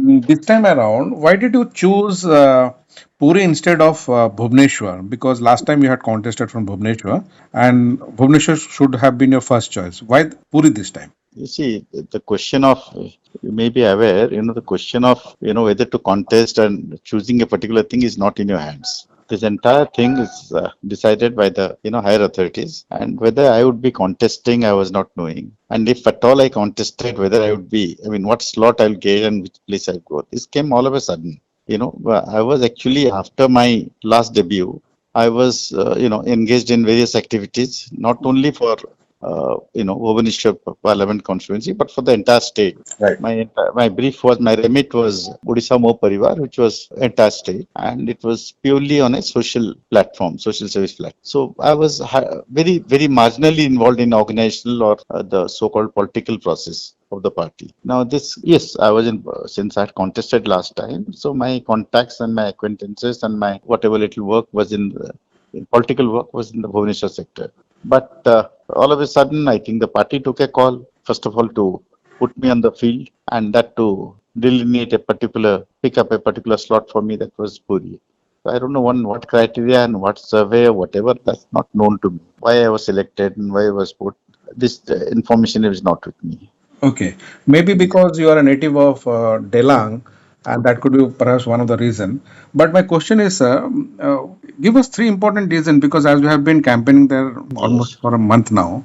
This time around, why did you choose Puri instead of Bhubaneswar? Because last time you had contested from Bhubaneswar, and Bhubaneswar should have been your first choice. Why Puri this time? You see, the question of, you may be aware, the question of, whether to contest and choosing a particular thing is not in your hands. This entire thing is decided by the, higher authorities. And whether I would be contesting, I was not knowing. And if at all I contested, whether I would be, what slot I'll get and which place I'll go. This came all of a sudden. I was actually, after my last debut, I was, engaged in various activities, not only for Bhubaneswar Parliament constituency, but for the entire state. Right. My remit was Odisha Mo Parivar, which was entire state, and it was purely on a social platform, social service platform. So I was very, very marginally involved in organizational or the so-called political process of the party. Now this, yes, I was in, since I had contested last time, so my contacts and my acquaintances and my whatever little work was political work was in the Bhubaneswar sector. But all of a sudden, I think the party took a call, first of all, to put me on the field, and that to pick up a particular slot for me, that was Puri. So I don't know what criteria and what survey or whatever, that's not known to me. Why I was selected and why I was put, this information is not with me. Okay, maybe because you are a native of Delang, and that could be perhaps one of the reason. But my question is, give us three important reasons because as we have been campaigning there almost Yes. for a month now,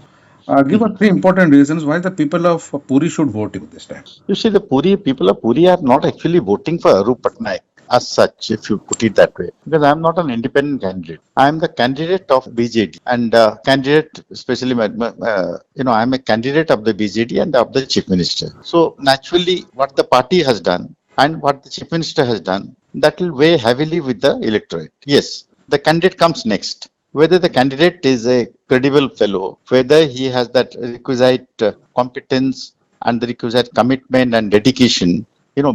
give us three important reasons why the people of Puri should vote you this time. You see, the people of Puri are not actually voting for Arup Patnaik as such, if you put it that way. Because I'm not an independent candidate. I'm the candidate of BJD and candidate, especially, I'm a candidate of the BJD and of the Chief Minister. So naturally, what the party has done and what the Chief Minister has done, that will weigh heavily with the electorate. Yes, the candidate comes next. Whether the candidate is a credible fellow, whether he has that requisite competence and the requisite commitment and dedication,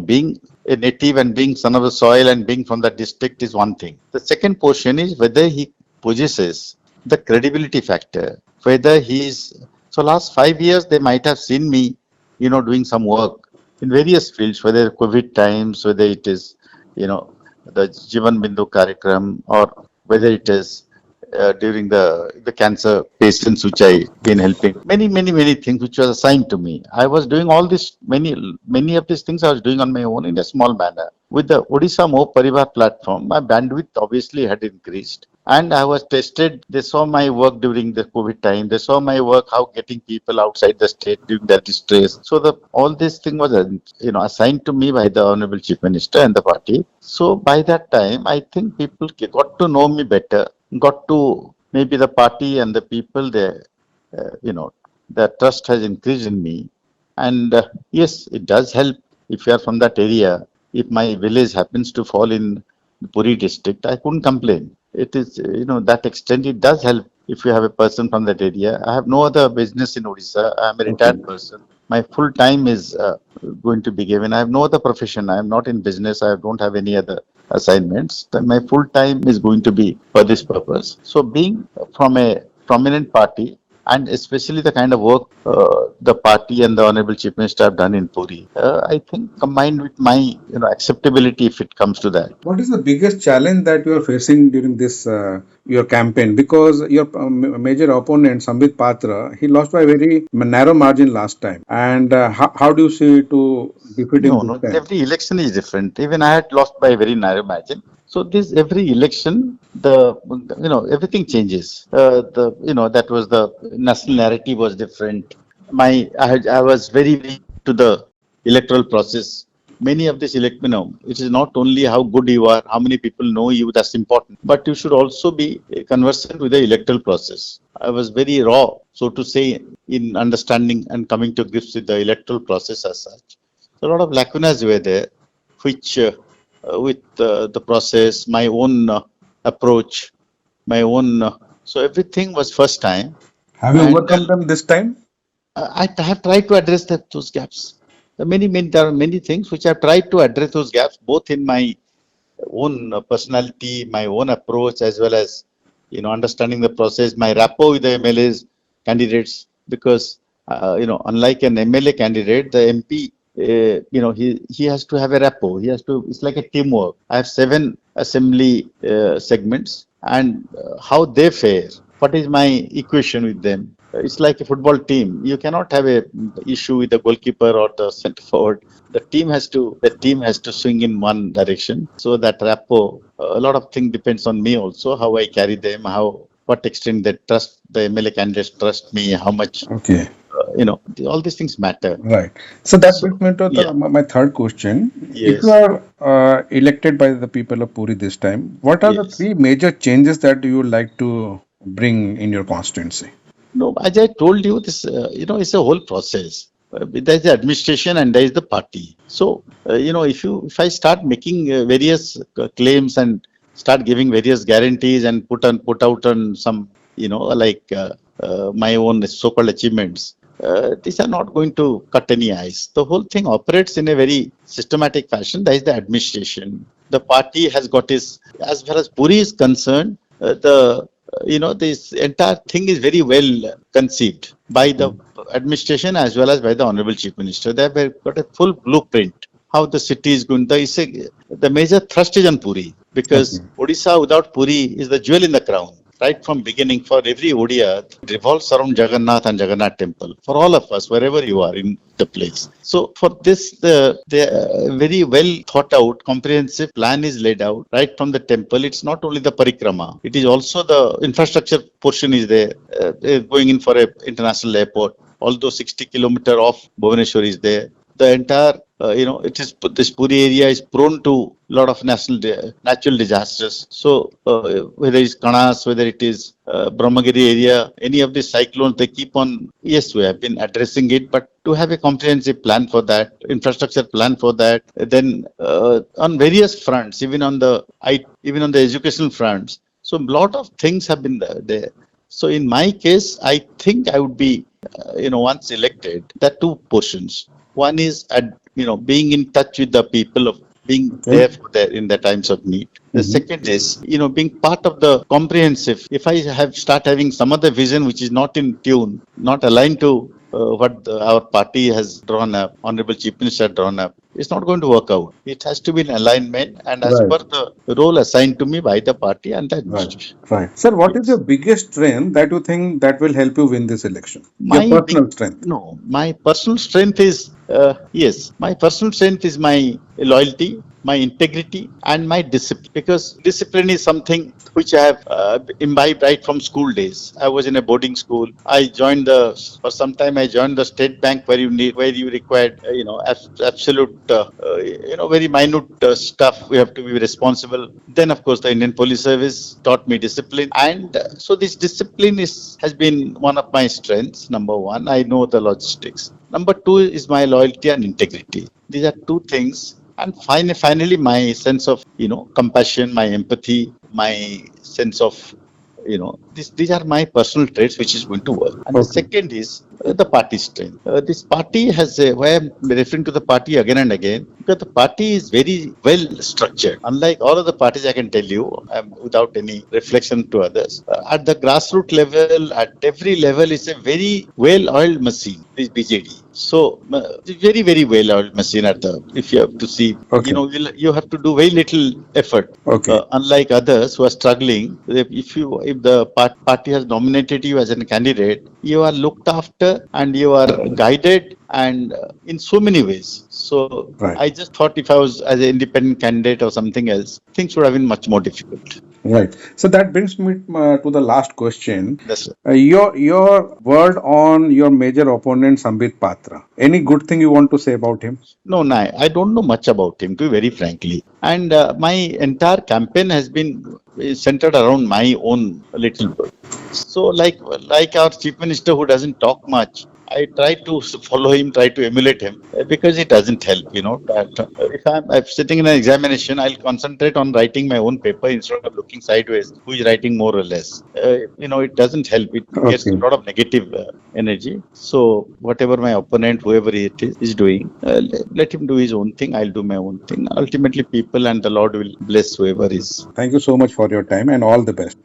being a native and being son of the soil and being from that district is one thing. The second portion is whether he possesses the credibility factor, whether he is. So last 5 years, they might have seen me, doing some work in various fields, whether COVID times, whether it is, the Jivan Bindu Karikram, or whether it is during the cancer patients which I been helping. Many things which was assigned to me. I was doing all this, many of these things I was doing on my own in a small manner. With the Odisha Mo Parivar platform, my bandwidth obviously had increased. And I was tested. They saw my work during the COVID time. They saw my work, how getting people outside the state during their distress. So all this thing was, assigned to me by the Honorable Chief Minister and the party. So by that time, I think people got to know me better, got to maybe the party and the people there, the trust has increased in me. And yes, it does help if you are from that area. If my village happens to fall in Puri district, I couldn't complain. It is, that extent, it does help if you have a person from that area. I have no other business in Odisha. I am a Okay. retired person. My full time is going to be given. I have no other profession. I am not in business. I don't have any other assignments. Then my full time is going to be for this purpose. So being from a prominent party, and especially the kind of work the party and the Honorable Chief Minister have done in Puri, I think combined with my acceptability, if it comes to that. What is the biggest challenge that you are facing during this your campaign? Because your major opponent Sambit Patra, he lost by a very narrow margin last time. And how do you see to defeat him this No, time? every election is different. Even I had lost by a very narrow margin. So this every election, everything changes. That was the national narrative was different. I was very to the electoral process. Many of this it is not only how good you are, how many people know you, that's important, but you should also be conversant with the electoral process. I was very raw, so to say, in understanding and coming to grips with the electoral process as such. So a lot of lacunas were there, which with the process, my own approach, my own. So everything was first time, Have you and overcome them this time? I have tried to address those gaps. There are many things which I have tried to address those gaps, both in my own personality, my own approach, as well as understanding the process, my rapport with the MLAs candidates, because unlike an MLA candidate, the MP he has to have a rapport. He has to. It's like a teamwork. I have 7 assembly segments, and how they fare. What is my equation with them? It's like a football team. You cannot have a issue with the goalkeeper or the centre forward. The team has to swing in one direction. So that rapport, a lot of things depends on me also. How I carry them, what extent they trust the MLA candidates trust me, how much Okay. all these things matter. Right. So that So brings me to yeah, my third question. If you yes, are elected by the people of Puri this time, what are the yes. three major changes that you would like to bring in your constituency? No, as I told you, this it's a whole process. There is the administration and there is the party. So if I start making various claims and start giving various guarantees and put out on some my own so-called achievements, these are not going to cut any ice. The whole thing operates in a very systematic fashion. That is the administration. The party has got its, as far as Puri is concerned, this entire thing is very well conceived by the administration as well as by the Honorable Chief Minister. They have got a full blueprint how the city is going. The major thrust is on Puri Okay. because Odisha without Puri is the jewel in the crown. Right from beginning, for every Odia, it revolves around Jagannath and Jagannath temple. For all of us, wherever you are in the place. So for this, the very well thought out, comprehensive plan is laid out right from the temple. It's not only the parikrama; it is also the infrastructure portion is there. They're going in for a international airport. Although 60 kilometers off Bhubaneswar is there, the entire this Puri area is prone to a lot of natural disasters. So whether it's Kanas, whether it is Brahmagiri area, any of these cyclones, they keep on. Yes, we have been addressing it, but to have a comprehensive plan for that, infrastructure plan for that, then on various fronts, even on the educational fronts. So a lot of things have been there. So in my case, I think I would be, once elected, there are two portions. One is being in touch with the people, of being Okay. there for their in the times of need. The Mhm. second is being part of the comprehensive. If I start having some other vision which is not in tune, not aligned to what our party has drawn up, Honorable Chief Minister has drawn up, it's not going to work out. It has to be in alignment and as Right. per the role assigned to me by the party and the Right. administration. Right. Sir, what is your Yes. biggest strength that you think that will help you win this election? Your My big personal strength. no, my personal strength is yes, my personal strength is my loyalty, my integrity, and my discipline. Because discipline is something which I have imbibed right from school days. I was in a boarding school. For some time I joined the state bank where you required absolute very minute stuff. We have to be responsible. Then of course the Indian Police Service taught me discipline, and so this discipline has been one of my strengths. Number one, I know the logistics. Number two is my loyalty and integrity. These are two things. And finally, my sense of compassion, my empathy, my sense of these are my personal traits which is going to work. And the Okay. second is the party strength. This party why I'm referring to the party again and again, because the party is very well structured. Unlike all other parties, I can tell you, without any reflection to others, at the grassroots level, at every level, it's a very well-oiled machine, this BJD. So, very, very well-oiled machine if you have to see, Okay. you have to do very little effort. Okay. Unlike others who are struggling, if the party has nominated you as a candidate, you are looked after and you are guided and in so many ways. So Right. I just thought if I was as an independent candidate or something else, things would have been much more difficult. Right. So that brings me to the last question. That's Your word on your major opponent Sambit Patra. Any good thing you want to say about him? No, I don't know much about him, to be very frankly. And my entire campaign has been centered around my own little world. So, like our chief minister who doesn't talk much, I try to follow him, try to emulate him because it doesn't help. If I'm sitting in an examination, I'll concentrate on writing my own paper instead of looking sideways who is writing more or less. It doesn't help. It gets a Okay. lot of negative energy. So whatever my opponent, whoever it is doing, let him do his own thing. I'll do my own thing. Ultimately, people and the Lord will bless whoever is. Thank you so much for your time and all the best.